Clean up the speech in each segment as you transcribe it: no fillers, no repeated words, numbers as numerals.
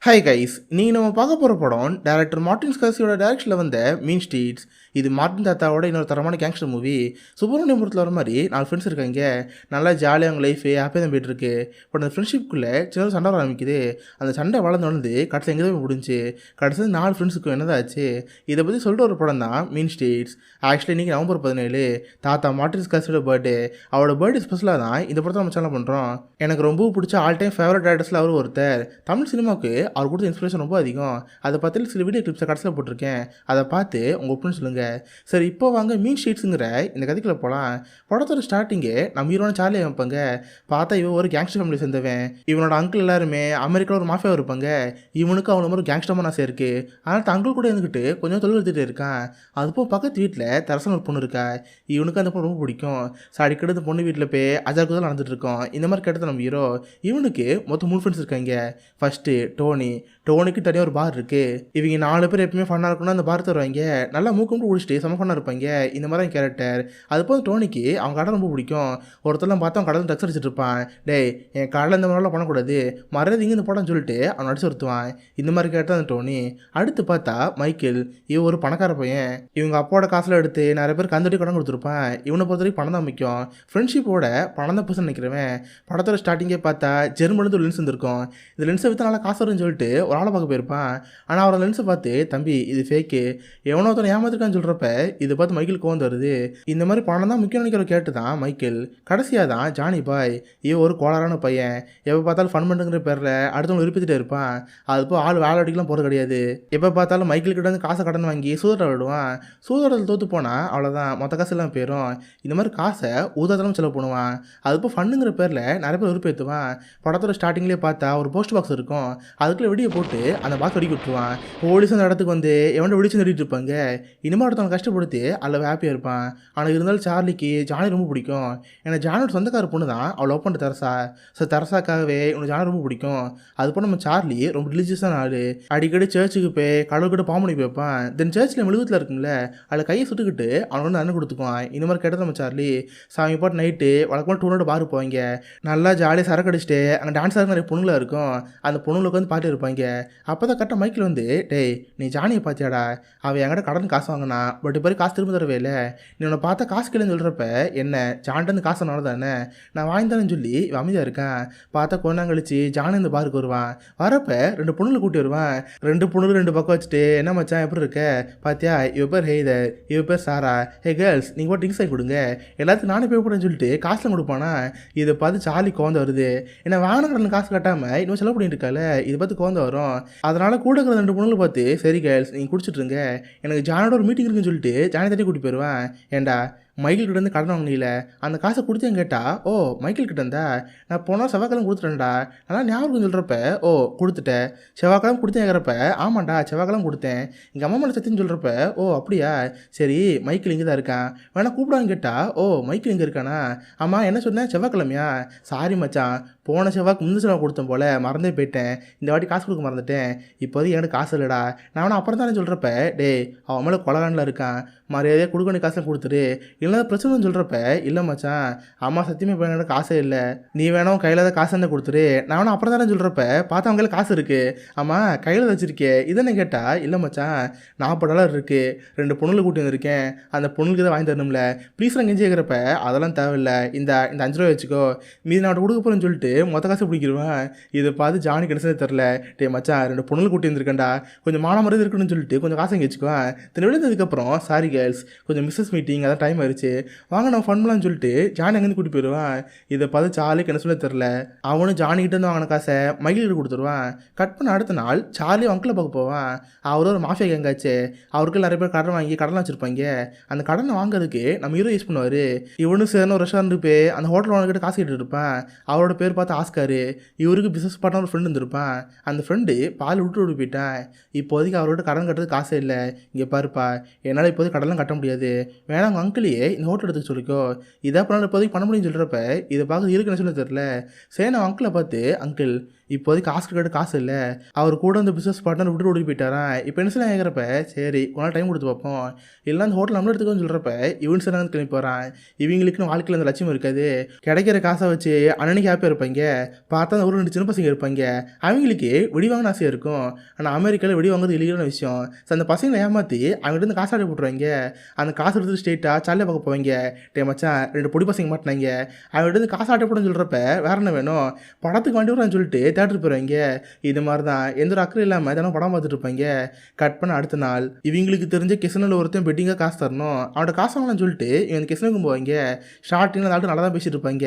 Hi guys, நீங்கள் நம்ம பார்க்க போகிற படம் டேரக்டர் மார்ட்டின் ஸ்கார்சியோட டேரக்ஷனில் வந்த மீன் ஸ்ட்ரீட்ஸ். இது மார்ட்டின் தாத்தாவோட இன்னொரு தரமான கேங்ஸ்டர் மூவி. சுப்பிரமணியபுரத்தில் வர மாதிரி 4 ஃப்ரெண்ட்ஸ் இருக்காங்க. நல்லா ஜாலியாக அவங்க லைஃபு ஹாப்பியாக தான் போயிட்டுருக்கு. பட் அந்த ஃப்ரெண்ட்ஷிப்புக்குள்ளே சின்ன சண்டை வர ஆரம்பிக்குது. அந்த சண்டை வளர்ந்து கடைசி எங்கே தான் முடிஞ்சு கடைசி 4 ஃப்ரெண்ட்ஸுக்கும் என்னதான் ஆச்சு, இதை பற்றி சொல்லிட்டு ஒரு படம் தான் மீன் ஸ்ட்ரீட்ஸ். ஆக்சுவலி இன்றைக்கி நவம்பர் 17 தாத்தா மார்ட்டின் ஸ்கார்சியோட பர்த்டே. அவரோட பர்த்டே ஸ்பெஷலாக தான் இந்த படத்தை நம்ம சேனல் பண்ணுறோம். எனக்கு ரொம்ப பிடிச்ச ஆல் டைம் ஃபேவரட் டேரக்டர்ஸில் அவர் ஒருத்தர். தமிழ் சினிமாவுக்கு அவர் கொடுத்த இன்ஸ்பிரேஷன் ரொம்ப அதிகம். அதை பற்றி சில வீடியோ கிளிப்ஸை கடைசியில் போட்டிருக்கேன். அதை பார்த்து உங்கள் ஒப்பீனியன் சொல்லுங்கள். சரி, இப்போ வாங்க மீன் ஷீட்ஸுங்கிற இந்த கதைக்குள்ள போகலாம். படத்தோட ஸ்டார்டிங்கே நம்ம ஹீரோன சார்லி வைப்பாங்க. பார்த்தா இவன் ஒரு கேங்ஸ்டர் ஃபேமிலி சேர்ந்தவன். இவனோட அங்கிள் எல்லாருமே அமெரிக்காவில் ஒரு மாஃபியா இருப்பாங்க. இவனுக்கு அவன மாதிரி கேங்ஸ்டர் ஆசை இருக்குது. அதனால் அங்கிள் கூட இருந்துக்கிட்டு கொஞ்சம் தொழில் எடுத்துகிட்டு இருக்கான். அதுப்போ பக்கத்து வீட்டில் தரசன ஒரு பொண்ணு இருக்கா. இவனுக்கு அந்த பொண்ணு ரொம்ப பிடிக்கும். சாடி கிட்ட பொண்ணு வீட்டில் போய் அஜாக்கு தான் நடந்துட்டு இருக்கோம். இந்த மாதிரி கேட்டது நம்ம ஹீரோ. இவனுக்கு மொத்தம் 3 ஃப்ரெண்ட்ஸ் இருக்காங்க. ஃபஸ்ட்டு டோனிக்கு தனியாக ஒரு பார் இருக்குது. இவங்க 4 பேர் எப்பவுமே ஃபன்னாக இருக்கணும்னு அந்த பார் தருவாங்க. நல்லா மூக்கு குடிச்சிட்டு செம ஃபன்னாக இருப்பாங்க. இந்த மாதிரி தான் கேரக்டர். அது போது டோனிக்கு அவங்க கடை ரொம்ப பிடிக்கும். ஒருத்தரெல்லாம் பார்த்தா அவன் கடை டக்ஸ் அடிச்சிட்டு இருப்பான். டேய், என் கடையில் இந்த மாதிரிலாம் பண்ணக்கூடாது, மரியாதை இங்கே இந்த படம் சொல்லிட்டு அவன் அடிச்சு வருத்துவான். இந்த மாதிரி கேரக்டர் அந்த டோனி. அடுத்து பார்த்தா மைக்கேல். இவன் ஒரு பணக்கார பையன். இவங்க அப்பாவோட காசில் எடுத்து நிறைய பேர் கந்தடி கடன் கொடுத்துருப்பான். இவனை பொறுத்த வரைக்கும் பணம் தான் முக்கியம். ஃப்ரெண்ட்ஷிப்போட பணம் தான் பர்சன் நினைக்கிறவன். படத்தோட ஸ்டார்டிங்கே பார்த்தா ஜெர்மனில் ஒரு லென்ஸ் இருந்திருக்கும். இந்த லென்ஸை விற்று நல்லா காசு வரும்னு சொல்லிட்டு ஒரு ஆளை பார்க்க போயிருப்பான். ஆனால் அவரோட லென்ஸை பார்த்து, தம்பி இது ஃபேக்கு, எவனோ ஒருத்தனை ஏமாத்திருக்கான்னு சொல்கிறப்ப இதை பார்த்து மைக்கேல் கோவம் வருது. இந்த மாதிரி பணம் தான் முக்கியம் நினைக்கிற கேட்டு தான் மைக்கேல். கடைசியாக தான் ஜானி பாய். இவன் ஒரு கோளாறான பையன். எப்போ பார்த்தாலும் ஃபன் பண்ணுங்கிற பேரில் அடுத்தவங்க விருப்பத்திட்டே இருப்பான். அது போய் ஆள் வேலை அடிக்கலாம் போகிறது கிடையாது. எப்போ பார்த்தாலும் மைக்கேல் கிட்ட வந்து காசை கடன் வாங்கி சூதாட்ட விடுவான். சூதாட்டத்தில் தோற்று போனால் அவ்வளோதான், மொத்த காசு எல்லாம் போயிடும். இந்த மாதிரி காசை ஊதாத்தலும் செலவு பண்ணுவான். அது போய் ஃபன்னுங்கிற பேரில் நிறைய பேர் விருப்பத்துவான். படத்தோட ஸ்டார்டிங்லேயே பார்த்தா ஒரு போஸ்ட் பாக்ஸ் இருக்கும். அதுக்குள்ளே வெடியை போட்டு அந்த பாக்ஸ் வெடிக்க விட்டுருவான். போலீஸ் அந்த இடத்துக்கு வந்து எவன்ட வெடிச்சு நடிட்டு இருப்பாங்க. இனிமேல் ஒருத்தவங்க கஷ்டப்படுத்தி அதில் ஹாப்பியாக இருப்பான். ஆனால் இருந்தாலும் சார்லிக்கு ஜானி ரொம்ப பிடிக்கும். ஏன்னா ஜானியோட சொந்தக்கார பொண்ணு தான் அவளை லவ் பண்ணுற தரசா. ஸோ தரசாக்காகவே உனக்கு ஜானி ரொம்ப பிடிக்கும். அது போல் நம்ம சார்லி ரொம்ப ரிலீஜியஸான ஆள். அடிக்கடி சர்ச்சுக்கு போய் கடவுள்கிட்ட பாம்பு வைப்பான். தென் சர்ச்சில் மெழுகுத்தில் இருக்குங்கள, அதில் கையை சுட்டுக்கிட்டு அவனை வந்து அண்ணன் கொடுத்துக்குவான். இந்த மாதிரி கேட்டது நம்ம சார்லி. சாமி பாட்டு நைட்டு வழக்கமாக டூனோட பாரு போவாங்க. நல்லா ஜாலியாக சரக்கு அடிச்சுட்டு அங்கே டான்ஸ் ஆகிற நிறைய பொண்ணுங்களாக இருக்கும். அந்த பொண்ணுங்களுக்கு வந்து பாட்டு இருப்பாங்க. அப்போ தான் கரெக்டாக மைக்கில் வந்து, டேய் நீ ஜானியை பார்த்தியாடா, அவள் என்கிட்ட கடன் காசு வாங்கினா, பட் இப்போ காசு திரும்ப தரவே இல்லை. நீ உன்னை பார்த்தா காசு இல்லைன்னு சொல்கிறப்ப என்ன ஜான்ட்டு காசு நாள் தானே நான் வாங்கி தரேன்னு சொல்லி அமைதியாக இருக்கேன். பார்த்தா கொஞ்ச நாள் கழிச்சு ஜானி இந்த பாருக்கு வருவான். வரப்ப 2 பொண்ணுங்களை கூட்டி வருவான். 2 பொண்ணுங்க 2 பக்கம் வச்சுட்டு, என்ன மச்சான் எப்படி இருக்க பார்த்தியா, இவ பேர் ஹெய்தர், இவ பேர் சாரா, ஹே கேர்ள்ஸ் நீங்கள் போய் ட்ரிங்க்ஸ் ஆகி கொடுங்க, எல்லாத்துக்கும் நானே பே பண்ணுறேன்னு சொல்லிட்டு காசுலாம் கொடுப்பானா. இதை பார்த்து சார்லி கோந்த வருது. ஏன்னா வாங்கின கடன் காசு கட்டாமல் இன்னும் செலவு பண்ணிட்டு இருக்கால, இதை பார்த்து கோந்த வரும். அதனால கூட இருக்கிற 2 பொண்ணுங்களை பார்த்து, சரி கேர்ள்ஸ் நீங்கள் குடிச்சிட்ருங்க, எனக்கு ஜானோட ஒரு மீட்டிங் இருக்குன்னு சொல்லிட்டு ஜானி தட்டி கூட்டி போயிடுவேன். ஏண்டா மைக்கேல் கிட்ட இருந்து கடன் வாங்கினீல, அந்த காசை கொடுத்தேன்னு கேட்டால், ஓ மைக்கேல் கிட்ட இருந்தா, நான் போனால் செவ்வாய்க்கிழமை கொடுத்துட்டேன்டா, ஆனால் ஞாபகம் சொல்கிறப்ப ஓ கொடுத்துட்டேன், செவ்வாய்க்கிழமை கொடுத்தேன் கேட்குறப்ப ஆமாண்டா செவ்வாய்க்கிழமை கொடுத்தேன், எங்கள் அம்மா மேலே சத்தின்னு சொல்கிறப்ப ஓ அப்படியா சரி மைக்கேல் இங்கே தான் இருக்கான், வேணா கூப்பிடான்னு கேட்டால், ஓ மைக்கேல் இங்கே இருக்கானா, ஆமாம் என்ன சொன்னேன் செவ்வாய்க்கிழமையா, சாரி மச்சான் போன செவ்வாய்க்கு முந்தின செவ்வாய் கொடுத்தேன் போல் மறந்தே போயிட்டேன், இந்த வாட்டி காசு கொடுக்க மறந்துட்டேன், இப்போதைக்கு எனக்கு காசு இல்லைடா, நான் வேணா அப்புறம் தானே சொல்கிறப்ப, டே அவன் மேலே கொலகானில் இருக்கான், மரியாதையாக கொடுக்க வேண்டிய காசை கொடுத்துரு, இல்லை பிரச்சனைன்னு சொல்கிறப்ப, இல்லை மச்சான் அம்மா சத்தியமே இப்போ எனக்கு காசே இல்லை, நீ வேணும் கையில் தான் காசு இருந்தால் கொடுத்துரு, நான் வேணா அப்புறம் தானே சொல்கிறப்ப, பார்த்தா அவங்க கையில் காசு இருக்குது, ஆமாம் கையில் வச்சிருக்கே இதனை கேட்டால், இல்லை மச்சான் $40 இருக்குது, 2 பொண்ணுங்களை கூட்டி வந்திருக்கேன், அந்த பொண்ணுக்கு தான் வாங்கி தரணும்ல, ப்ளீஸ் நான் கெஞ்சி கேட்குறப்ப, அதெல்லாம் தேவையில்லை, இந்த 5 ரூபா வச்சுக்கோ, மீதி நான் கொடுக்க போகிறேன்னு சொல்லிட்டு மொத்த காசு பிடிக்கிடுவேன். இதை பார்த்து ஜானி கிடைச்சதே தெரில, டே மச்சான் 2 பொண்ணுங்களை கூட்டி வந்திருக்கேன்டா, கொஞ்சம் மானமரியாதை இருக்குன்னு சொல்லிட்டு கொஞ்சம் காசை இங்கே வச்சுக்குவேன். விழுந்ததுக்கப்புறம் சாரி கேர்ள்ஸ் கொஞ்சம் மிஸ்ஸஸ் மீட்டிங் அதான் டைம் ஆயிடுச்சு, வாங்க நான் ஃபன் பண்ணலான்னு சொல்லிட்டு ஜானி அங்கேருந்து கூட்டி போயிடுவான். இதை பார்த்து சார்லிக்கு என்ன சொல்ல தெரில, அவனும் ஜானிக்கிட்ட இருந்து வாங்கின காசை மைக்கில் கொடுத்துருவான். கட் பண்ண அடுத்த நாள் சார்லி அங்கிளை பார்க்க போவான். அவரும் ஒரு மாஃபியா கேங்காச்சு. அவருக்கு நிறைய பேர் கடன் வாங்கி கடன் வச்சுருப்பாங்க. அந்த கடனை வாங்குறதுக்கு நம்ம ஹீரோ யூஸ் பண்ணுவார். இவனும் சேர்ந்து ஒரு ரெஸ்டாரண்ட் போய் அந்த ஹோட்டல் ஓனர்கிட்ட காசு கேட்டு இருப்பான். அவரோட பேர் பார்த்து ஆஸ்காரு. இவருக்கு பிஸ்னஸ் பார்ட்னர் ஒரு ஃப்ரெண்டு இருந்திருப்பான். அந்த ஃப்ரெண்டு பால் விட்டு போயிட்டான். இப்போதைக்கு அவரோட கடன் கட்டுறது காசே இல்லை, இங்கே பாருப்பா என்னால் இப்போதைக்கு கடலாம் கட்ட முடியாது, வேணா உங்கள் அங்கிளையே இந்த ஹோட்டல் எடுத்துக்க சொல்லிக்கோ, இதை பண்ணாலும் இப்போதைக்கு பண்ண முடியும்னு சொல்கிறப்ப இதை பார்க்க இருக்குன்னு சொல்ல தெரில. சரி நான் அங்கிளை பார்த்து, அங்கிள் இப்போதைக்கு காசு கேட்டு காசு இல்லை, அவர் கூட அந்த பிஸ்னஸ் பார்ட்னர் விட்டு ஓடி போயிட்டாரான், இப்போ என்ன சொல்லி கேட்குறப்ப சரி கொஞ்ச நாள் டைம் கொடுத்து பார்ப்போம், இல்லைனா அந்த ஹோட்டல் நம்மளும் எடுத்துக்கோன்னு சொல்கிறப்ப இவன் சார் கிளம்பி போகிறான். இவங்களுக்குன்னு வாழ்க்கையில் அந்த லட்சியம் இருக்காது, கிடைக்கிற காசை வச்சு அன்னன்னைக்கு ஹாப்பியாக இருப்பாங்க. பார்த்தா அந்த ஒரு 2 சின்ன பசங்க இருப்பாங்க, அவங்களுக்கு வெடி வாங்கின ஆசையாக இருக்கும். ஆனால் அமெரிக்காவில் வெடி வாங்குறது இல்லையான விஷயம். ஸோ அந்த பசங்களை ஏமாற்றி அவங்ககிட்ட இருந்து காசு ஆடி போட்டுருவாங்க. அந்த காசு எடுத்து ஸ்ட்ரெயிட்டாக சாலையை பார்க்க போவாங்க. டே மச்சான் 2 பொடி பசங்க மாட்டினாங்க, அவங்ககிட்ட இருந்து காசு ஆட்ட போடுன்னு சொல்கிறப்ப வேற என்ன வேணும், படத்துக்கு வண்டி வரான்னு சொல்லிட்டு தேட்டருக்கு போயிடுவாங்க. இது மாதிரி தான் எந்த ஒரு அக்கறை இல்லாமல் தினம் படம் பார்த்துட்டு இருப்பாங்க. கட் பண்ண அடுத்த நாள் இவங்களுக்கு தெரிஞ்ச கிசனில் ஒருத்தன் பெட்டிங்காக காசு தரணும், அவனோட காசு வாங்கலாம்னு சொல்லிட்டு இவங்க கிசனுக்கும் போவாங்க. ஸ்டார்டிங்கில் அந்த ஆள் நல்லா தான் பேசிட்டு இருப்பாங்க,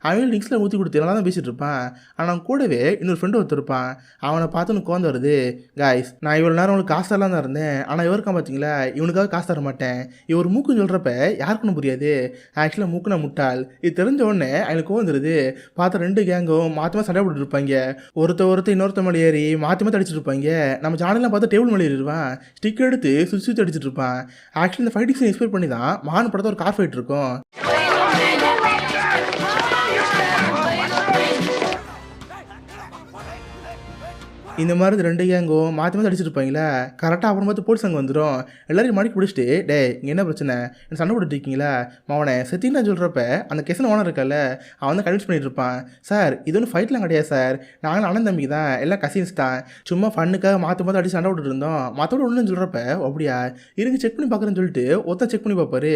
அவங்க ட்ரிங்க்ஸில் ஊற்றி கொடுத்து நல்லா தான் பேசிட்டு இருப்பான். ஆனால் கூடவே இன்னொரு ஃப்ரெண்டு ஒருத்தருப்பான். அவனை பார்த்து எனக்கு கோந்து வருது, காய்ஸ் நான் இவ்வளோ நேரம் உங்களுக்கு காசு தரலாம் தான் இருந்தேன், ஆனால் இவருக்கா பார்த்தீங்களா இவனுக்காக காசு தர மாட்டேன், இவர் மூக்குன்னு சொல்கிறப்ப யாருக்குன்னு புரியாது. ஆக்சுவலாக மூக்குனா முட்டாள். இது தெரிஞ்ச உடனே அவனுக்கு கோந்துருது. பார்த்தா 2 கேங்கும் மாற்றி சண்டை போட்டு இருப்பாங்க. ஒருத்தர் இன்னொருத்த மேலே ஏறி மாற்றி அடிச்சுட்டு இருப்பாங்க. நம்ம ஜானெல்லாம் பார்த்தா டேபிள் மேலே ஏறிடுவான், ஸ்டிக் எடுத்து சுற்றி அடிச்சுட்டு இருப்பான். ஆக்சுவலி இந்த ஃபைட்டிங்ஸை இன்ஸ்பைர் பண்ணி தான் மான் படத்தை ஒரு கார் ஃபைட் இருக்கும். இந்த மாதிரி 2 கேங்கும் மாற்றி அடிச்சுட்டு இருப்பாங்களா. கரெக்டாக அப்புறம் பார்த்து போலீஸ் அங்கே வந்துடும். எல்லாரையும் மடிக்கு பிடிச்சிட்டு, டே இங்கே என்ன பிரச்சனை, சண்டை போட்டுட்டு இருக்கீங்களா, அவனை செத்தின்னு சொல்கிறப்ப அந்த கெசன் ஓனர் இருக்கல அவன் தான் கன்வின்ஸ் பண்ணிட்டு இருப்பான். சார் இது ஒன்றும் ஃபைட்லாம் கிடையாது சார், நாங்களும் அண்ணன் தம்பி தான், எல்லாம் கசின்ஸ் தான், சும்மா ஃபண்ணுக்காக மாற்றி அடிச்சு சண்டை விட்டுட்டு இருந்தோம், மற்றோட ஒன்றுன்னு சொல்கிறப்ப அப்படியா இருங்க செக் பண்ணி பார்க்குறேன்னு சொல்லிட்டு ஒருத்தன் செக் பண்ணி பார்ப்பாரு.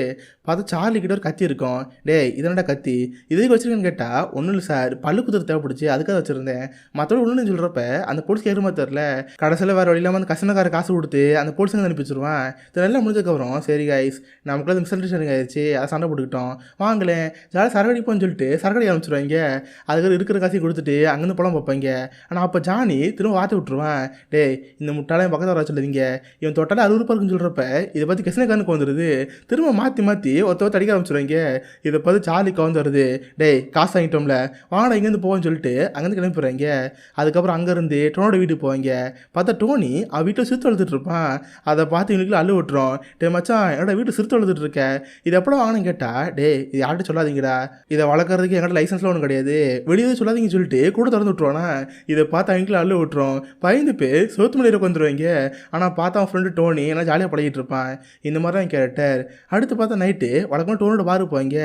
பார்த்தா சார்லி கிட்ட ஒரு கத்தி இருக்கும். டே இதனடா கத்தி இதுக்கு வச்சிருக்கேன்னு கேட்டால் ஒன்றும் இல்லை சார், பல்லு குத்துற தேவைப்படுச்சு அதுக்காக வச்சுருந்தேன், மற்றோட ஒன்றுன்னு சொல்கிறப்ப அந்த போலீஸ் கேட்குமா தெரில. கடைசியில் வேறு வழி இல்லாமல் அந்த கசனக்கார காசு கொடுத்து அந்த போலீஸுங்க அனுப்பி வச்சுருவான். இதெல்லாம் முடிஞ்சதுக்கப்புறம் சரி கைஸ் நமக்குள்ள மிஸ் அண்டர்ஸ்டாண்டிங் ஆயிடுச்சு, அதை சண்டை போட்டுக்கிட்டோம், வாங்கலேன் ஜாலியாக சரகடிப்போன்னு சொல்லிட்டு சரகடி ஆரம்பிச்சிருவாங்க. அதுக்கு இருக்கிற காசையும் கொடுத்துட்டு அங்கேருந்து பழம் பார்ப்பாங்க. ஆனால் அப்போ ஜானி திரும்ப வார்த்தை விட்டுருவான். டே இந்த முட்டாளையும் பக்கத்தில் வர சொல்லுவீங்க, இவன் தொட்டாலே 60 இருக்குன்னு சொல்கிறப்ப இதை பற்றி கிருஷ்ணகாரனுக்கு வந்துடுது. திரும்ப மாற்றி ஒருத்தர் அடிக்க ஆரம்பிச்சிருவாங்க. இதை பார்த்து சார்லிக்கு வந்துடுது. டே காசு வாங்கிட்டோம்ல வாங்கடா இங்கேருந்து போவோன்னு சொல்லிட்டு அங்கேருந்து கிளம்பிடுறாங்க. அதுக்கப்புறம் அங்கேருந்து டோனோட வீட்டுக்கு போவாங்க. பார்த்தா டோனி அவன் வீட்டில் சிறுத்து அழுதுட்டு இருப்பான். அதை பார்த்து இவனுக்குள்ள அள்ளு விட்டுரும். டே மச்சான் என்னோட வீட்டில் சிறுத்து அழுதுட்டு இருக்க, இது எப்படா வாங்கன்னு கேட்டா, டே இது யார்கிட்ட சொல்லாதீங்கடா, இதை வளர்க்குறதுக்கு எங்கள்கிட்ட லைசன்ஸ்லாம் ஒன்றும் கிடையாது, வெளியே சொல்லாதீங்கன்னு சொல்லிட்டு கூட திறந்து விட்டுருவானா. இதை பார்த்து அவங்களுக்குள்ள அள்ளு விட்டுரும். பயந்து போய் சோத்து மலையில் உட்காந்துருவாங்க. ஆனால் பார்த்தா அவன் ஃப்ரெண்டு டோனி எல்லாம் ஜாலியாக பழகிட்டு இருப்பான். இந்த மாதிரி தான் கேரக்டர். அடுத்து பார்த்தா நைட்டு வழக்கமாக டோனோட பாரு போவாங்க.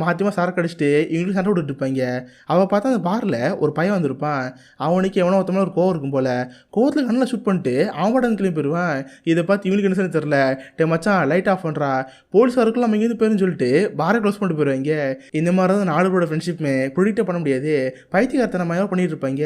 மாற்றியமாக சரக்கு அடிச்சுட்டு இவங்களுக்கு சண்டை விட்டுட்டு இருப்பாங்க. அவள் பார்த்தா அந்த பாரில் ஒரு பையன் வந்திருப்பான். அவனுக்கு எவனோ ஒருத்தவங்க ஒரு கோவம் இருக்கும் போல, கோவத்தில் கண்ணில் ஷூட் பண்ணிட்டு அவன் பாடம் கிளம்பி போயிடுவான். இதை பார்த்து இவனுக்கு என்ன தெரில, டே மச்சான் லைட் ஆஃப் பண்ணுறா, போலீஸாருக்குள்ள நம்ம இங்கேருந்து போயிருன்னு சொல்லிட்டு பாரை க்ளோஸ் பண்ணிட்டு போயிடுவாங்க. இந்த மாதிரி தான் 4 பேரோட ஃப்ரெண்ட்ஷிப்புமே ப்ரொடிக்டே பண்ண முடியாது. பைத்தியக்காரத்தை நம்ம ஏதாவது பண்ணிட்டு இருப்பாங்க.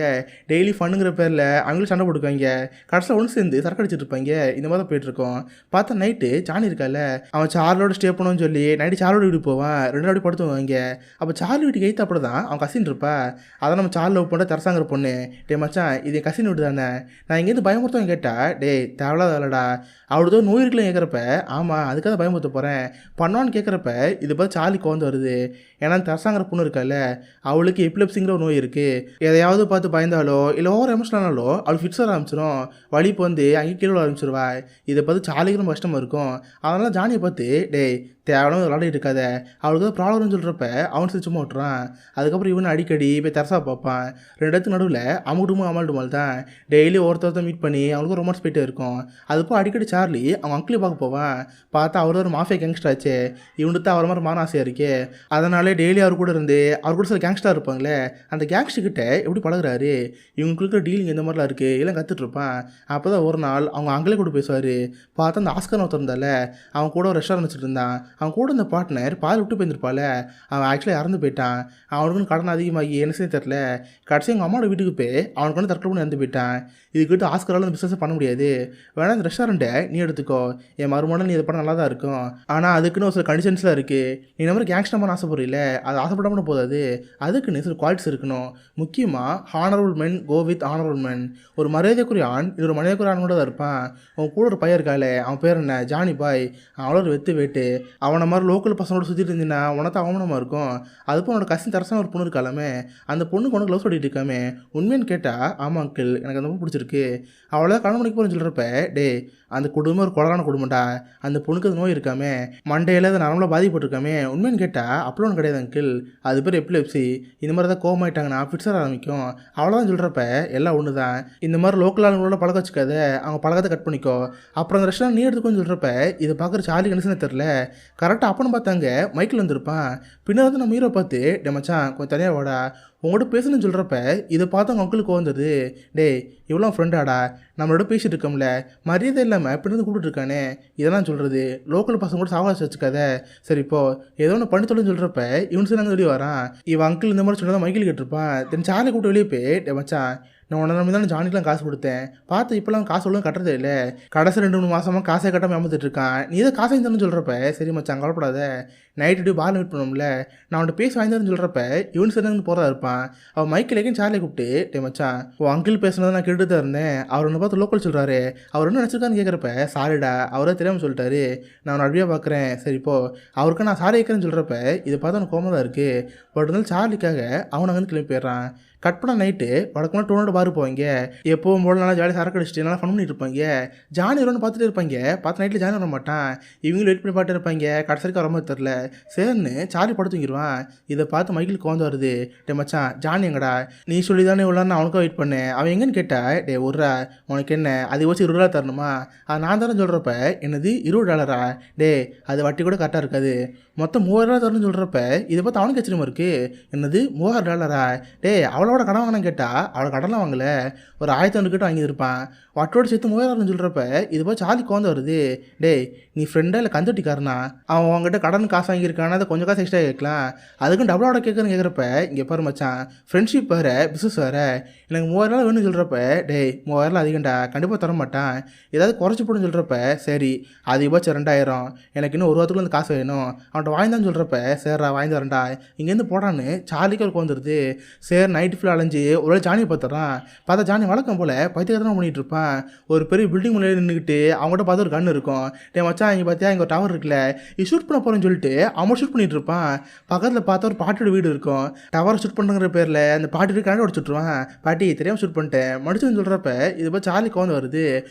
டெய்லி ஃபண்ணுங்கிற பேரில் அவங்களும் சண்டை போட்டுக்காங்க. கடைசியில் ஒன்று சேர்ந்து சரக்கு அடிச்சிட்டு இருப்பாங்க. இந்த மாதிரி தான் போயிட்டுருக்கோம். பார்த்தா நைட்டு சாணி இருக்கால, அவன் சார்லோட ஸ்டே பண்ணணும்னு சொல்லி நைட்டு சார்லோட வீட்டுக்கு போவான். 2 நாள் படுத்துவாங்க. அப்போ சார்லி வீட்டுக்கு எய்த்து அப்படி தான் அவன் கசின் இருப்பா. அதான் நம்ம சார்லி லவ் பண்ணுற தரசாங்கிற பொண்ணு. டே மச்சான் இது கசின் வீடு தானே, நான் இங்கேருந்து பயமுறுத்தவங்க கேட்டால், டே தேவையில்லாத வேலைடா, அவளுக்கு நோய் இருக்குல்ல கேட்குறப்ப, ஆமாம் அதுக்காக பயமுறுத்த போகிறேன் பண்ணான்னு கேட்குறப்ப இதை பார்த்து சார்லிக்கு வந்து வருது. ஏன்னா தரசாங்கிற பொண்ணு இருக்கால, அவளுக்கு எபிலெப்சிங்கிற ஒரு நோய் இருக்குது. எதையாவது பார்த்து பயந்தாலோ இல்லை ஓவர் எமோஷனாலோ அவளுக்கு ஃபிட்ஸ் வர ஆரம்பிச்சிடும். வலிப்பு வந்து அங்கே கீழே ஆரம்பிச்சிருவா. இதை பார்த்து சார்லிக்கு ரொம்ப கஷ்டமாக இருக்கும். அதனால ஜானியை பார்த்து, டே தேவையான விளாடிட்டு இருக்காத, அவளுக்கு தான் ப்ராப்ளம்னு சொல்கிறப்ப அவன் சும்மா விட்டுறான். அதுக்கப்புறம் இவனை அடிக்கடி போய் தரசா பார்ப்பான். 2 இடத்துக்கு நடுவில் அமுட்டுமா அமல்டுமால் தான் டெய்லி ஒருத்தர் மீட் பண்ணி அவனுக்கு ரொமான்ஸ் போயிட்டே இருக்கும். அதுப்போ அடிக்கடி சார்லி அவன் அங்கிளையும் பார்க்க போவான். பார்த்தா அவர் ஒரு மாஃபியா கேங்ஸ்டர் ஆச்சு. இவனுக்கு தான் அவர் மாதிரி மான ஆசையாக இருக்கே. அதனாலே டெய்லி அவர் கூட இருந்து அவர் கூட சில கேங்ஸ்டர் இருப்பாங்களே, அந்த கேங்ஸ்டர்கிட்ட எப்படி பழகுறாரு, இவங்களுக்கு டீலிங் எந்த மாதிரிலாம் இருக்குது எல்லாம் கற்றுட்டு இருப்பான். அப்போ தான் ஒரு நாள் அவங்க அங்கிளே கூட பேசுவார். பார்த்தா அந்த ஆஸ்கர் ஒருத்தர் இருந்தால, அவன் கூட ஒரு ரெஸ்டாரண்ட் வச்சுட்டு இருந்தான். அவன் கூட இந்த பார்ட்னர் பால் விட்டு போயிருப்பாள். அவன் ஆக்சுவலாக இறந்து போயிட்டான். அவனுக்குன்னு கடன் அதிகமாகி என்ன செய்ய தெரில. கடைசி எங்கள் அம்மாவோட வீட்டுக்கு போய் அவனுக்கு வந்து தற்கொலை பண்ணி இறந்து போயிட்டான். இதுக்கிட்ட ஆஸ்கரால் அந்த பிஸ்னஸ் பண்ண முடியாது, வேணா இந்த ரெஸ்டாரண்ட்டை நீ எடுத்துக்கோ, என் மறுமணம் நீ இதை பண்ண நல்லா தான் இருக்கும், ஆனால் அதுக்குன்னு ஒரு சில கண்டிஷன்ஸ்லாம் இருக்குது. நீ இந்த மாதிரி கேங்ஸ்டர் பண்ண ஆசைப்படுறீல, அது ஆசைப்படாமல் போதாது, அதுக்குன்னு சில குவாலிட்டிஸ் இருக்கணும். முக்கியமாக honourable men go with honourable men. ஒரு மரியாதைக்குரிய ஆண் இன்னொரு மரியாதைக்குரிய ஆண் கூட தான் இருப்பான். அவன் கூட ஒரு பையன் இருக்காளே, அவன் பேர் என்ன, ஜானி பாய். அவளோட வெத்து வேட்டு. அவனை மாதிரி லோக்கல் பசங்களோட சுற்றிட்டு இருந்தீங்கன்னா உனக்கு அவமானமாக இருக்கும். அதுப்போ உன்னோட கசின் தரசான ஒரு பொண்ணு இருக்காளாமே, அந்த பொண்ணுக்கு உனக்கு லவ் சொல்லிட்டு இருக்காமே. உண்மைன்னு கேட்டால் ஆமாம் அங்கிள், எனக்கு அந்த பொண்ணு பிடிச்சிருக்கு, அவளை கல்யாணம் பண்ணிக்க போகிறேன்னு சொல்கிறப்ப, டே அந்த குடும்பம் ஒரு கொலகான குடும்பம்டா, அந்த பொண்ணுக்கு அது நோய் இருக்காமே, மண்டையில் அது நரம்புல பாதிப்பட்டிருக்காமே. உண்மைன்னு கேட்டால் அப்படி ஒன்றும் கிடையாது அங்கிள், அது பேர் எப்பிலெப்சி. இந்த மாதிரி தான் கோவமாயிட்டாங்கன்னா ஃபிட்ஸாக ஆரம்பிக்கும், அவ்வளோதான் சொல்கிறப்ப எல்லாம் ஒன்று தான். இந்த மாதிரி லோக்கல் ஆளுங்களோட பழக்க வச்சுக்காத, அவங்க பழக்கத்தை கட் பண்ணிக்கோ. அப்புறம் அந்த ரெஸ்டாரண்ட் நீ எடுத்துக்கோன்னு சொல்கிறப்ப இதை பார்க்குற சார்லி கணேசனே தெரில. கரெக்டாக அப்பன்னு பார்த்தாங்க மைக்கில் வந்திருப்பான். பின்னர் வந்து நம்ம ஹீரோ பார்த்து, டே மச்சான் கொஞ்சம் தனியாக வாடா, உங்கள்கிட்ட பேசணும்னு சொல்கிறப்ப இதை பார்த்து அவங்க அங்கிளுக்கு வந்துடுது. டே இவ்வளோ ஃப்ரெண்டாடா, நம்மளோட பேசிகிட்டு இருக்கோம்ல, மரியாதை இல்லாமல் பின்னாடி கூப்பிட்டுருக்கானே, இதெல்லாம் சொல்கிறது லோக்கல் பசங்க கூட சாவகாசம் வச்சுக்காத. சரி இப்போ ஏதோ ஒன்று பண்ணி தொழில்னு சொல்கிறப்ப இவனு சரி வெளியே வரான். இவன் அங்கிள் இந்த மாதிரி சொன்னதான் மைக்கில் கேட்டிருப்பான். தென் சார்லி கூப்பிட்டு வெளியே போய், டே மச்சான் நான் உன்னை நம்பி தான் ஜானிக்கெலாம் காசு கொடுத்தேன், பார்த்து இப்போலாம் காசு ஒழுங்கு கட்டுறதே இல்லை, கடைசி 2-3 மாதமாக காசை கட்டாமல் ஏமாந்துட்டு இருக்கான், நீ இதை காசு வாங்கி சொல்கிறப்ப, சரி மச்சான் கவலைப்படாத, நைட்டு பார் மீட் பண்ணோம்ல, நான் அவன்கிட்ட பேசி வாங்கிதான்னு சொல்கிறப்ப இவனு சரிந்து போகிறதா இருப்பான். அவன் மைக்கிலேக்கும் சார்லி கூப்பிட்டு, டே மச்சான் உன் அங்கிள் பேசுனதை நான் கேட்டுட்டு தான் இருந்தேன், அவர் ஒன்று பார்த்து லோக்கல் சொல்கிறாரு, அவர் என்ன நினச்சிருக்கான்னு கேட்குறப்ப, சாரிடா அவரே தெரியாமல் சொல்லிட்டாரு, நான் அவனை அடியாக பார்க்குறேன், சரி இப்போ அவருக்கு நான் சாரி வைக்கிறேன்னு சொல்கிறப்ப இதை பார்த்து அவனுக்கு கோமதாக இருக்குது. பட் இருந்தாலும் சார்லிக்காக அவனை வந்து கிளம்பி போயிடுறான். கட் பண்ண நைட்டு வழக்கமாக டோனோட பாரு போவாங்க, எப்போவும் போல நல்லா ஜாலியாக சரக்கு அடிச்சுட்டு நல்லா ஃபன் பண்ணிட்டு இருப்பாங்க. ஜானி வரும்னு பார்த்துட்டு இருப்பாங்க, பார்த்து நைட்டில் ஜானி வர மாட்டான், இவங்களும் வெயிட் பண்ணி பார்த்துட்டு இருப்பாங்க. கடைசிக்கு வர மாதிரி தெரில, சரின்னு சார்லி படுத்து தூங்கிடுவான். இதை பார்த்து மைக்கில் கோந்து வருது, டே மச்சான் ஜானி எங்கடா, நீ சொல்லி தானே இவ்வளோ நான் அவனுக்கும் வெயிட் பண்ணேன், அவன் எங்கன்னு கேட்டா, டே உர்றா உனக்கு என்ன அதை வச்சு $20 தரணுமா, அது நான் தானே சொல்கிறப்ப என்னது $20, டே அது வட்டி கூட கரெக்டாக இருக்காது, மொத்தம் $3000 தரணும்னு சொல்கிறப்ப இதை பார்த்து அவனுக்கு ஆச்சரியமா இருக்குது, என்னது $3000, டே அவளோட கடன் வாங்கினு கேட்டால் அவளை கடலாம் வாங்கல, ஒரு 1500 கிட்ட வாங்கியிருப்பான், வட்டோடு சேர்த்து $3000 சொல்கிறப்ப இது போய் சார்லி கோந்து வருது. டே நீ ஃப்ரெண்டாக இல்லை கந்துட்டிக்காரனா, அவன் அவங்ககிட்ட கடன் காசு வாங்கியிருக்கானா, அதை கொஞ்சம் காசு எக்ஸ்ட்ரா கேட்கலாம், அதுக்கும் டபுளோட கேட்குறேன்னு கேட்குறப்ப இங்கே பாரு மச்சான், ஃப்ரெண்ட்ஷிப் வேறு பிஸ்னஸ் வேறு, எனக்கு $3000 வேணும்னு சொல்கிறப்ப, டே $3000 அதிகண்டா கண்டிப்பாக தர மாட்டான், ஏதாவது குறைச்சி போடுன்னு சொல்கிறப்ப, சரி அதிகபட்சம் 2000, எனக்கு இன்னும் 1 வாரத்துக்குள்ள அந்த காசு வேணும், அவன்கிட்ட வாங்கிதான்னு சொல்கிறப்ப, சரிடா வாங்கி தரேன்டா இங்கேருந்து போடான்னு சார்லிக்கு அவருக்கு வந்துடுது. சரி நைட்டு ஃபுல்லாக அலைஞ்சு ஒரு வேளை ஜானியை பார்த்துறான். பார்த்தா ஜானி வழக்கம் போல் பைத்தியக்காரதான் பண்ணிகிட்டு இருப்பான். ஒரு பெரிய பில்டிங் முன்னாடி நின்றுக்கிட்டு அவங்ககிட்ட பார்த்து ஒரு கன் இருக்கும், டே மச்சான் இங்கே பார்த்தியா இங்கே ஒரு டவர் இருக்குல்ல, இது ஷூட் பண்ண போகிறேன்னு சொல்லிட்டு அவன் ஷூட் பண்ணிட்டு இருப்பான். பக்கத்தில் பார்த்தா ஒரு பாட்டியோட வீடு இருக்கும், டவர் ஷூட் பண்ணுங்கிற பேரில் அந்த பாட்டியோட கண்ணை உடச்சுட்ருவான். பாட்டி தெரியாமல் ஷூட் பண்ணிட்டேன் மடிச்சுன்னு சொல்கிறப்ப இது போய் சார்லி கோந்து வருது.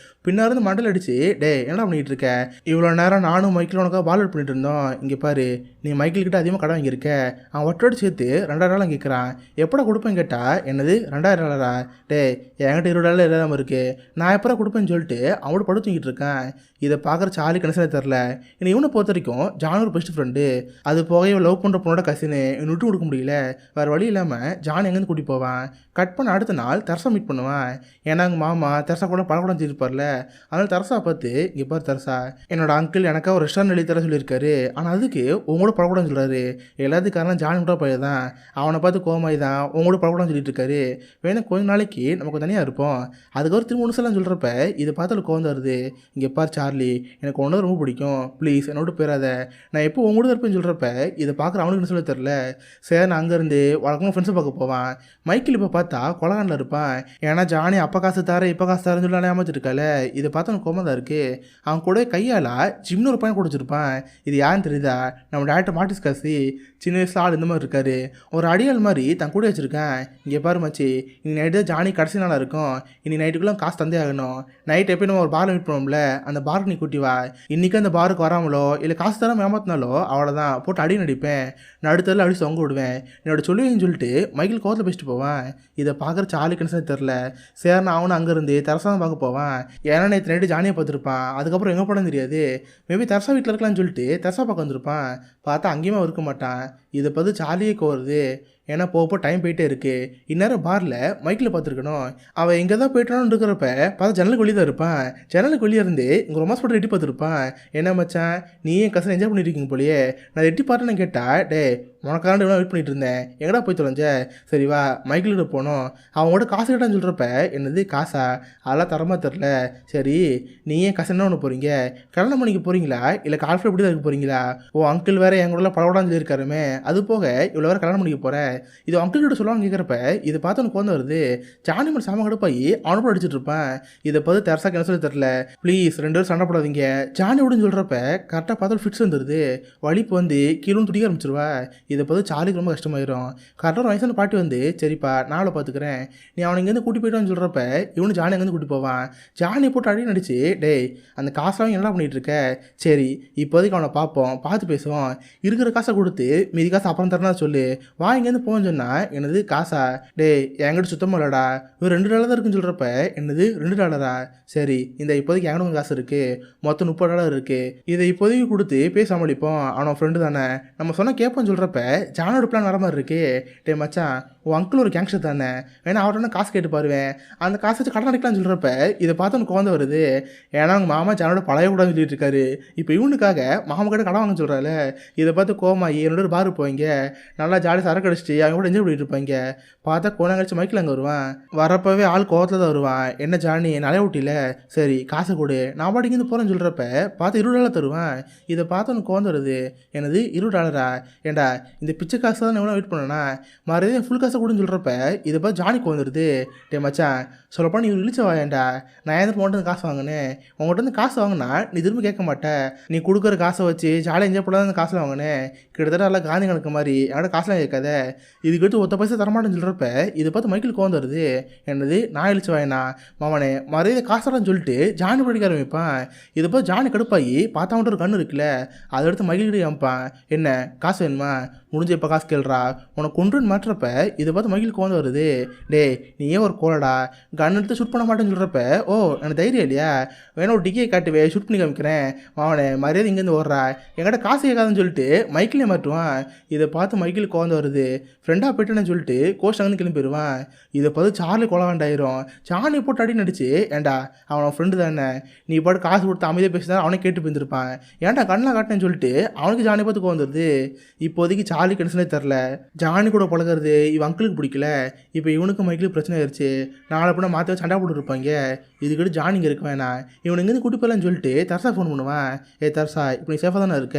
பின்னாருந்து மண்டல் அடிச்சு, டே என்னடா பண்ணிகிட்டு இருக்க, இவ்வளோ நேரம் நானும் மைக்கில் உனக்காக பால் அவுட் பண்ணிட்டு இருந்தோம், இங்கே பாரு நீ மைக்கில் கிட்ட அதிகமாக கடன் வாங்கியிருக்க, அவன் ஒட்டோடு சேர்த்து $2000 கேட்குறான், எப்படா கொடுப்பேன்னு கேட்டால், என்னது $2000, டே என்கிட்ட $20 இல்லாமல் இருக்குது, நான் எப்போ கொடுப்பேன்னு சொல்லிட்டு அவனோட படுத்து தூங்கிட்டு இருக்கேன். இதை பார்க்குற சார்லி கணேசனே தெரில. என்னை இவனை பொறுத்த வரைக்கும் ஜான் ஒரு பெஸ்ட் ஃப்ரெண்டு, அது போக இவன் லவ் பண்ணுற பொண்ணோட கசினு, இவன் விட்டு கொடுக்க முடியல, வேறு வழி இல்லாமல் ஜான் எங்கேருந்து கூட்டி போவான். கட் பண்ண அடுத்த நாள் தெரசா மீட் பண்ணுவான். ஏன்னா அவங்க மாமா தெரசா கூட பழக்கூடம் செஞ்சிருப்பார்ல, அதனால் தெரசா பார்த்து, இங்கே பாரு தெரசா என்னோட அங்கிள் எனக்காக ஒரு ரெஸ்டாரண்ட் எழுதி தர சொல்லியிருக்காரு, ஆனால் அதுக்கு உங்களோட பழக்கூடம் சொல்கிறாரு, எல்லாத்துக்கும் காரணம் ஜானி கூட பையன் தான், அவனை பார்த்து கோமாய் தான் உங்களோட பழக்கூடம் சொல்லிட்டு இருக்காரு, வேணும் கொஞ்ச நாளைக்கு நமக்கு தனியாக இருப்போம், அதுக்கப்புறம் திரும்ப ஒன்று சொல்லலாம் சொல்கிறப்ப இதை பார்த்தாலும் கோவம் வருது. இங்கே பார் சார்லி எனக்கு ஒன்று ரொம்ப பிடிக்கும், ப்ளீஸ் என்னோட போயிடாத, நான் எப்போ உங்களோட இருப்பேன்னு சொல்கிறப்ப இதை பார்க்குற அவனுக்கு என்ன சொல்ல தெரில. சரி நான் அங்கேருந்து வழக்கமாக ஃப்ரெண்ட்ஸை பார்க்க போவான். மைக்கில் இப்போ பார்த்தா கொலகானில் இருப்பான். ஏன்னா ஜானி அப்போ காசு தர இப்போ காசு தரேன்னு சொல்லி ஏமாச்சிருக்கால, இதை பார்த்து அவனுக்கு கோவம் தான் இருக்குது. அவன் கூட கையால் ஜிம்னு ஒரு பையன் கொடுத்துருப்பான். இது யாருன்னு தெரியுதா, நம்ம டேரக்டர் மார்ட்டின் ஸ்கார்சி, சின்ன வயசில் ஆள் இந்த மாதிரி இருக்காரு, ஒரு அடியாள் மாதிரி தன் கூட வச்சுருக்கேன். இங்கே பாரு மச்சி, இன்னைக்கு நைட்டு தான் ஜானி கடைசி நாளாக இருக்கும், இன்னைக்கு நைட்டுக்குள்ளே காசு தந்தே ஆகணும், நைட் எப்போ நம்ம ஒரு பாரில் மீட் பண்ணுவோம்ல அந்த பாருக்கு நீ கூட்டி வா, இன்றைக்கி அந்த பாருக்கு வராமலோ இல்லை காசு தராமல் ஏமாத்தினாலோ அவ்வளோதான் போட்டு அடி நடிப்பேன், நடுத்தரில் அடி தொங்க விடுவேன், என்னோட சொல்லுவேன்னு சொல்லிட்டு மைக்கில் கோவத்தில் பேசிட்டு போவான். இதை பார்க்குற சார்லி கணேசனே தெரில. சரி நான் அவனை அங்கேருந்து தெரசா தான் பார்க்க போவான். ஏன்னா நேற்று நைட்டு ஜானியை பார்த்துருப்பான், அதுக்கப்புறம் எங்கே போனேன்னு தெரியாது, மேபி தெரசா வீட்டில் இருக்கலாம்னு சொல்லிட்டு தெரசா பார்க்க வந்திருப்பான். பார்த்தா அங்கேயுமே இருக்க மாட்டான். இதை பார்த்து சார்லியே கோருது. ஏன்னா போக டைம் போயிட்டே இருக்குது, இந்நேரம் பாரில் மைக்கில் பார்த்துருக்கணும், அவன் எங்கே தான் போயிட்டானு இருக்கிறப்ப பார்த்தா ஜன்னலுக்கு வெளியே தான் இருப்பான். ஜன்னலுக்கு வெளியே இருந்து இங்கே ரொமான்ஸ் போட்டு எட்டி பார்த்துருப்பான். என்ன மச்சான் நீ என் கசனை என்ஜாய் பண்ணியிருக்கீங்க போலியே, நான் எட்டி பார்த்தேன்னு கேட்டால், டே உனக்காண்டி வெயிட் பண்ணிட்டு இருந்தேன், எங்கடா போய் தொலைஞ்ச? சரி வா மைக்கிள் கிட்ட போனோம், அவங்கள்ட்ட காசு கேட்டான்னு சொல்கிறப்ப என்னது காசா? அதெல்லாம் தரமா தெரில. சரி நீ ஏன் காசு என்ன பண்ண போகிறீங்க? கல்யாணம் பண்ணிக்க போகிறீங்களா இல்லை கால்ஃபில் எப்படி தான் இருக்க போகிறீங்களா? ஓ அங்கிள் வேறு என் கூடலாம் பழவடான்னு சொல்லியிருக்காருமே, அது போக இவ்வளோ வேறு கல்யாணம் பண்ணிக்க போகிறேன், இது அங்கிள் கிட்ட சொல்லுவாங்க கேட்குறப்ப இதை பார்த்து உனக்கு வந்து வருது. ஜானி மட்டும் சாம கடுப்பாகி அவனை அடிச்சுட்டு இருப்பான். இதை பார்த்து தெரசாக்கு என்ன சொல்லி தெரில. ப்ளீஸ் 2 பேரும் சண்டை போடாதீங்க ஜானி விடுன்னு சொல்கிறப்ப கரெக்டாக பார்த்தா ஃபிட்ஸ் வந்துடுது. வலிப்பு வந்து கீழும் துடிக்க ஆரம்பிச்சிருவா. இதை பார்த்து சார்லிக்கு ரொம்ப கஷ்டமாயிரும். கரெக்டாக ஒரு வயசான பாட்டி வந்து சரிப்பா நான் அவளை பார்த்துக்கிறேன், நீ அவனை இங்கேருந்து கூட்டி போய்ட்டான்னு சொல்கிறப்ப இவனு ஜானி அங்கேருந்து கூட்டி போவான். ஜானி போட்டு அடி நடிச்சு டேய் அந்த காசெல்லாம் என்ன பண்ணிகிட்டு இருக்க? சரி இப்போதைக்கு அவனை பார்ப்போம், பார்த்து பேசுவோம், இருக்கிற காசை கொடுத்து மீதி காசு அப்புறம் தரனா சொல்லு, வா இங்கேருந்து போன்னு சொன்னால் என்னது காசா? டேய் என்கிட்ட சுத்தமாக இல்லடா, ஒரு $2 தான் இருக்குன்னு சொல்கிறப்ப என்னது $2? சரி இந்த இப்போதைக்கு என்கிட்ட காசு இருக்குது, மொத்தம் $30 இருக்குது, இதை இப்போதைக்கு கொடுத்து பேசாமளிப்போம், அவனோட ஃப்ரெண்டு தானே நம்ம சொன்னால் கேட்போன்னு சொல்கிறப்ப ஜானோட பிளான் வர மாதிரி இருக்கு. டே மச்சான் உன் அங்கிள் ஒரு கேங்ஸ்டர் தானே, வேணா அவர்கிட்ட காசு கேட்டு பாருவேன், அந்த காசை வச்சு கடன் அடிக்கலாம்னு சொல்கிறப்ப இதை பார்த்து உனக்கு குழந்தை வருது. ஏன்னா அவங்க மாமா ஜானோட பழைய கூடாதுன்னு சொல்லிட்டு இருக்காரு. இப்போ இவனுக்காக மாமா கிட்ட கடன் வாங்க சொல்கிறாள். இதை பார்த்து கோமாயி என்னோட பாரு போய்ங்க நல்லா ஜாலி சரக்கு அடிச்சிட்டு அவங்க கூட என்ஜாய் பண்ணிட்டு இருப்பாங்க. பார்த்தா கோணம் கழிச்சு மைக்கில் அங்கே வருவான். வரப்பவே ஆள் கோவத்தில் தான் வருவான். என்ன ஜானி நிறைய ஊட்டியில், சரி காசை கொடு நான் பாட்டிக்கு போகிறேன்னு சொல்கிறப்ப பார்த்து $20 தருவான். இதை பார்த்து உனக்கு கோவம் வருது. எனது $20? ஏண்டா இந்த பிச்சை காசு தான் எவ்வளோ வெயிட் பண்ணனா, மறுபடியும் ஃபுல் காசை கொடுன்னு சொல்கிறப்ப இதை பார்த்து ஜானி கோவந்துருது. டே மச்சான் சொல்லப்போ நீ இழிச்ச வாயேண்டா, நான் எந்த போட்டு காசு வாங்கினேன், உங்கள்கிட்ட வந்து காசு வாங்கினா நீ திரும்ப கேட்க மாட்டேன், நீ கொடுக்குற காசை வச்சு ஜாலியாக என்ஜாய் பண்ணாத அந்த காசில் வாங்கினேன், கிட்டத்தட்ட நல்லா காந்தி கணக்கு மாதிரி என்கிட்ட காசுலாம் கேட்காத, இதுக்கிட்ட ஒத்த பைசா தரமாட்டேன்னு சொல்கிறப்ப இதை பார்த்து மைக்கிள் கோவம் வருது. என்னது நான் இழிச்ச வாயனா மாமனே மறுபடியும் காசெல்லாம் சொல்லிட்டு ஜானி படிக்க ஆரம்பிப்பான். இதை பார்த்து ஜானி கடுப்பாகி பார்த்தா அவன்ட்டு ஒரு கண்ணு இருக்குல்ல, அதை எடுத்து மகிழ்கிட்ட காமிப்பான். என்ன காசு வேணுமா, முடிஞ்ச இப்போ காசு கேள்றா உனக்கு கொண்டுன்னு மாட்டுறப்ப இதை பார்த்து மகிழ் கோவம் வருது. டே நீ ஏன் ஒரு கோலடா கன் எடுத்து ஷூட் பண்ண மாட்டேன்னு சொல்கிறப்ப ஓ எனக்கு தைரியம் இல்லையா, வேணா ஒரு டிக்கியை காட்டுவே ஷூட் பண்ணி காமிக்கிறேன், அவனை மரியாதை இங்கேருந்து ஓடுறா என்கிட்ட காசு கேட்காதுன்னு சொல்லிட்டு மைக்கிலே மாட்டுவான். இதை பார்த்து மைக்கில் கோவம் வருது. ஃப்ரெண்டாக போய்ட்டுன்னு சொல்லிட்டு கோஷ் அங்கேருந்து கிளம்பிடுவான். இதை பார்த்து சார்லி கொலகாண்டாயிரும். ஜானி போட்டு அடி நடிச்சு ஏண்டா அவன் ஃப்ரெண்டு தானே, நீ பாட்டு காசு கொடுத்து அமைதியாக பேசினா அவனே கேட்டு போயிருப்பான், ஏன்டா கண்ணெலாம் காட்டினேன்னு சொல்லிட்டு அவனுக்கு ஜானி பார்த்து கோவம் வந்துடுது. இப்போதைக்கு சார்லி கென்சனே தெரில, ஜானி கூட பழகிறது இவன் அங்கிளுக்கு பிடிக்கல. இப்போ இவனுக்கு மைக்கில் பிரச்சனை ஆயிடுச்சு, நாளை கூட மாற்றி சண்டை போட்டுருப்பாங்க. இதுக்கிட்ட ஜானி இங்கே இருக்க வேணாம், இவனை இங்கேருந்து கூட்டி போகலான்னு சொல்லிட்டு தர்சா ஃபோன் பண்ணுவான். தர்சா இப்போ நீ சேஃபாக தானே இருக்க,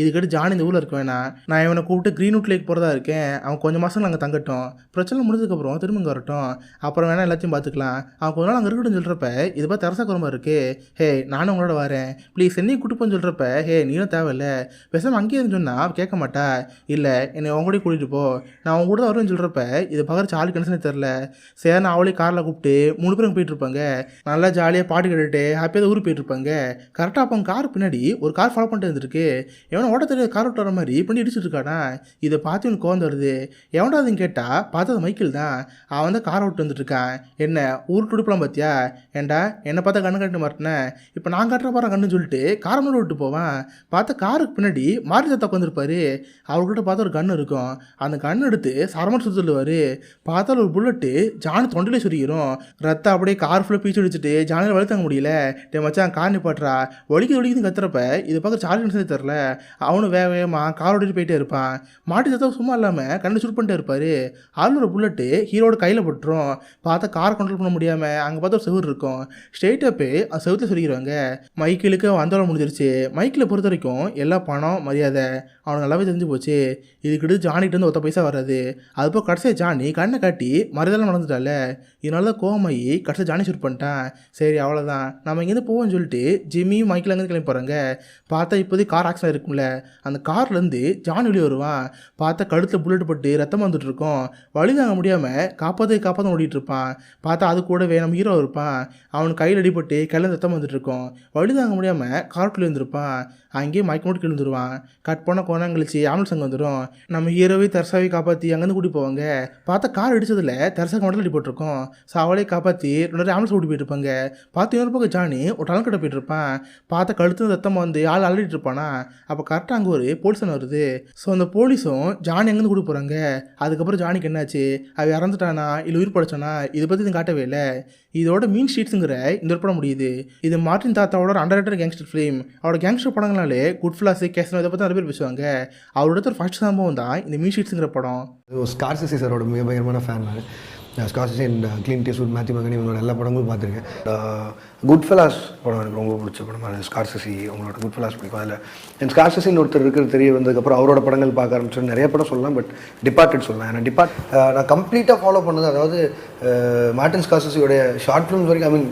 இதுக்கிட்ட ஜானி இந்த ஊரில் இருக்க வேணாம், நான் இவனை கூப்பிட்டு க்ரீன்வுட் லேக் போகிறதா இருக்கேன், அவன் கொஞ்சம் மாதம் அங்கே தங்கட்டும், பிரச்சனை முடிஞ்சதுக்கப்புறம் திரும்ப இங்கே வரட்டும், அப்புறம் வேணால் எல்லாத்தையும் பார்த்துக்கலாம், அவன் கொஞ்ச நாள் அங்கே இருக்கட்டும்னு சொல்கிறப்ப இது பார்த்து தர்சா குரமாக இருக்குது. ஹே நானும் உங்களோட வரேன் ப்ளீஸ் என்னையும் கூட்டு போன்னு சொல்கிறப்ப ஹே நீனும் தேவையில்லை பேசாமல் அங்கேயே இருந்து சொன்னால் கேட்க மாட்டா, இல்லை என்னை அவங்க கூட கூட்டிகிட்டு போ நான் அவங்க கூட வருவேன்னு சொல்கிறப்ப இது பார்க்குற சாலி கணசனே தெரில. சரி நான் அவளே காரில் கூப்பிட்டு 3 பேரும் போயிட்டுருப்பாங்க, நல்லா ஜாலியாக பாட்டு கேட்டுட்டு ஹாப்பியாக ஊருக்கு போயிட்டுருப்பாங்க. கரெக்டாக அப்போ அவங்க கார் பின்னாடி ஒரு கார் ஃபாலோ பண்ணிட்டு இருந்திருக்கு. எவனை ஓட்ட தெரியாத கார் விட்டு வர மாதிரி பண்ணி இடிச்சிட்டு இருக்கானா. இதை பார்த்து எனக்கு கோவம் வருது. எவன்டா அதுன்னு கேட்டால் பார்த்தது மைக்கிள் தான். அவன் தான் காரை விட்டு வந்துட்டு இருக்கான். என்ன ஊருக்கு துடுப்பலாம் பார்த்தியா, ஏண்டா என்னை பார்த்தா கண்ணு கட்டு மாட்டினேன், இப்போ நான் கட்டுற பாரு கண்ணுன்னு சொல்லிட்டு காரை மட்டும் விட்டு போவான். பார்த்தா காருக்கு பின்னாடி மாறி தத்தா உட்காந்துருப்பாரு. அவர்கிட்ட பார்த்தா ஒரு கன்று இருக்கும். அந்த கன்று எடுத்து சரமர் சுற்றுவார். பார்த்தா ஒரு புல்லட்டு ஜானி தொண்டிலே சுரிக்கிறோம். ரத்தம் அப்படியே கார் ஃபுல்லாக பீச்சு அடிச்சுட்டு ஜானியில் வழி தாங்க முடியல. டே மச்சான் கார் நிப்பாட்டுறா ஒலிக்குதுன்னு கத்துறப்ப இது பார்க்க சார்ஜ் தெரில. அவனும் வேகமாக கார் ஓடிட்டு போயிட்டே இருப்பான். மாட்டி தத்தா சும்மா இல்லாமல் கண்ணு ஷூட் பண்ணிட்டே இருப்பார். அதில் ஒரு புல்லட்டு ஹீரோட கையில் போட்டுரும். பார்த்தா காரை கண்ட்ரோல் பண்ண முடியாமல் அங்கே பார்த்தா ஒரு செவுர் இருக்கும். ஸ்ட்ரெயிட்டாக போய் அது செவுத்தில் சொல்லிடுவாங்க. மைக்கிளுக்கு வந்தவளை முடிஞ்சிருச்சு. மைக்கிளை பொறுத்த வரைக்கும் எல்லா பணம் மரியாதை அவனுக்கு நல்லாவே தெரிஞ்சு போச்சு. இதுக்கிட்டு ஜானிகிட்ட வந்து ஒத்த பைசா வராது. அதுப்போ கடைசியாக ஜானி கண்ணை காட்டி மரியாதை நடந்துட்டால. இதனால தான் கோவமாயி கடைசியாக ஜானி ஷூட் பண்ணிட்டான். சரி அவ்வளோதான் நம்ம இங்கேருந்து போவோம்னு சொல்லிட்டு ஜிம்மியும் மைக்கில் அங்கேருந்து கிளம்பி போகிறாங்க. பார்த்தா இப்போதைக்கு கார் ஆக்சிடென்ட் இருக்கும்ல, அந்த கார்லேருந்து ஜானி வெளியே வருவான். பார்த்தா கழுத்தில் புல்லட் பட்டு ரத்தம் வந்துட்டு இருக்கும். வழி தாங்க முடியாமல் காப்பாற்ற ஓடிட்டு இருப்பான். பார்த்தா அது கூடவே நம்ம ஹீரோ இருப்பான். அவனுக்கு கையில் அடிபட்டு கையில் ரத்தம் வந்துட்டு இருக்கும். வழி தாங்க முடியாமல் காருக்குள்ளே இருந்திருப்பான். அங்கேயே மயக்க மட்டும் கிழந்துருவான். கட் பண்ண கோணம் கழிச்சு ஆம்புலன்ஸ் அங்கே வந்துடும். நம்ம ஹீரோவை தர்சாவை காப்பாற்றி அங்கேருந்து கூட்டி போவாங்க. பார்த்தா கார் அடிச்சதில் தர்சாக்கு மட்டும் அடிபட்டிருக்கும். ஸோ அவளே காப்பாற்றி 2 ஆம்புலன்ஸ் கூட்டி போயிட்டு இருப்பாங்க. பார்த்து இன்னொரு பக்கம் ஜானி ஒரு டலன் கட்ட போயிட்டு இருப்பான். பார்த்தா கழுத்து ரத்தமாக வந்து ஆள் அள்ளிட்டு இருப்பானா. அப்போ கரெக்டாக அங்கே ஒரு போலீஸன் வருது. ஸோ அந்த போலீஸும் ஜானி அங்கேருந்து கூட்டி போகிறாங்க. அதுக்கப்புறம் ஜானிக்கு என்னாச்சு, அவ இறந்துட்டானா இல்லை உயிர் படைச்சானா இதை பற்றி இது காட்டவே இல்லை. இதோட மீன் ஷீட்ஸுங்கிற இந்த ஒரு படம் முடியுது. இது மார்ட்டின் தாத்தாவோட அண்டர் ரேட்டட் கேங்ஸ்டர் ஃபிலிம். அவரோட கேங்ஸ்டர் படங்களாலே குட் ஃபிளாஸ் கேஸ்னோ இதை பற்றி நிறைய பேர் பேசுவாங்க. அவரோட ஒரு ஃபர்ஸ்ட் சம்பவம் தான் இந்த மீன் ஷீட்ஸுங்கிற படம். ஸ்கார்சிசி சாரோட மிக பயங்கரமான ஃபேன் நான். Scorsese and Clint Eastwood, Matthew McConaughey இவங்களோட எல்லா படங்களும் பார்த்துருக்கேன். குட் ஃபெலாஸ் படம் எனக்கு ரொம்ப பிடிச்ச படம். அது ஸ்கார்சிசி அவங்களோட குட் ஃபெலாஸ் பிடிக்கும். அதில் என் ஸ்கார்சிசின்னு ஒருத்தர் இருக்கிறது தெரிய வந்ததுக்கப்புறம் அவரோட படங்கள் பார்க்க ஆரம்பிச்சோம். நிறைய படம் சொல்லலாம், பட் டிபார்ட்டட் சொல்லலாம். ஏன்னா நான் கம்ப்ளீட்டாக ஃபாலோ பண்ணது, அதாவது மார்ட்டின் ஸ்கார்சிசியோடைய ஷார்ட் ஃபிலிம்ஸ் வரைக்கும், ஐ மீன்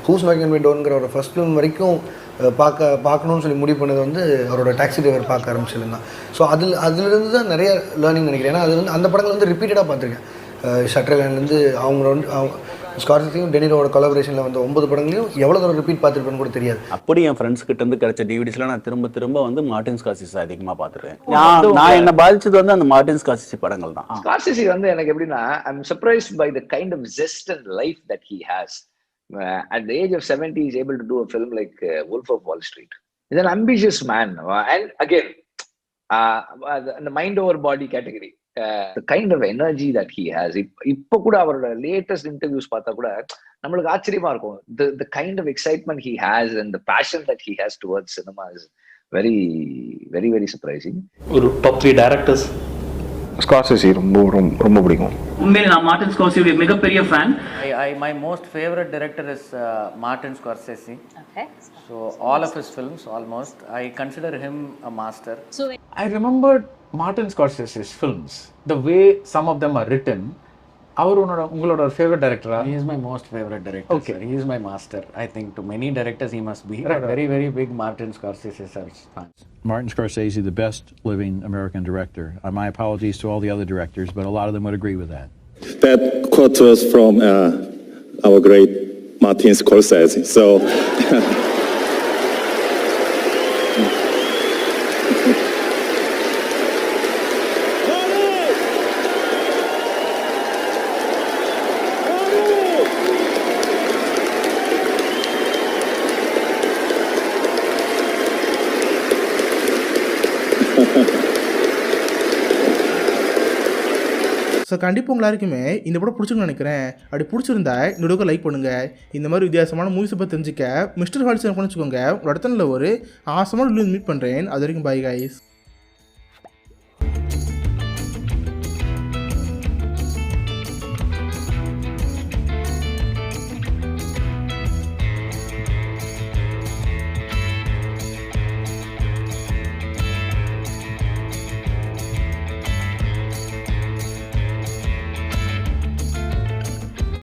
ஹூஸ் நாட் கேன் பி டோன்ங்கிற ஒரு ஃபர்ஸ்ட் ஃபிலிம் வரைக்கும் பார்க்கணும்னு சொல்லி முடிவு பண்ணது வந்து அவரோட டாக்ஸி டிரைவர் பார்க்க ஆரம்பிச்சிருந்தான். ஸோ அதிலிருந்து தான் நிறைய லேர்னிங் நினைக்கிறேன். ஏன்னா அது வந்து அந்த படங்கள் வந்து ரிப்பீட்டடாக பார்த்துருக்கேன். ஷட்டர்லேண்ட்லேருந்து அவங்க ஸ்கார்சிசியும் டெனிரோட கொலாபரேஷனில் வந்த 9 படங்களையும் எவ்வளோ தூரம் ரிப்பீட் பார்த்துருப்பேன்னு கூட தெரியாது. அப்படி என் ஃப்ரெண்ட்ஸ் கிட்ட இருந்து கிடைச்ச டிவிடிஸ்லாம் நான் திரும்ப திரும்ப வந்து மார்ட்டின் ஸ்கார்சிசி அதிகமாக பார்த்துருக்கேன். நான் என்ன பாதிச்சது வந்து அந்த மார்ட்டின் ஸ்கார்சிசி படங்கள் தான். ஸ்கார்சிசி வந்து எனக்கு எப்படின்னா, I am surprised by the kind of zest and life that he has. At the age of 70 he is able to do a film like Wolf of Wall Street. He's an ambitious man, and again the mind over body category. The kind of energy that he has, இப்போ கூட அவரோட latest interviews பார்த்தா கூட நம்மளுக்கு ஆச்சரியமா இருக்கும். The kind of excitement he has and the passion that he has towards cinema is very very very surprising. ஒரு top 3 directors Scorsese ரொம்ப பிடிக்கும். உண்மையிலே நான் மார்ட்டின் ஸ்கார்சிசியோட மிகப்பெரிய fan. My most favorite director is Martin Scorsese. Okay. So all of his films, almost, I consider him a master. So I remembered Martin Scorsese's films. The way some of them are written. அவர் உங்களோட favourite டைரக்டரா? He is my most favorite director. Okay. Sir. He is my master. I think to many directors he must be. Right. Very very big Martin Scorsese fans. Martin Scorsese, the best living American director. My apologies to all the other directors, but a lot of them would agree with that. That quote was from our great Martin Scorsese. So. So கண்டிப்பாக உங்கள் எல்லாருக்குமே இந்த படம் பிடிச்சிருக்குன்னு நினைக்கிறேன். அப்படி பிடிச்சிருந்தா இந்த வீடியோக்கு லைக் பண்ணுங்கள். இந்த மாதிரி வித்தியாசமான மூவிஸை பற்றி தெரிஞ்சுக்க மிஸ்டர் ஹாலிஸ் வச்சுக்கோங்க. உங்கள் இடத்துல ஒரு ஆசமான மீட் பண்ணுறேன். அது வரைக்கும் பாய் கைஸ்.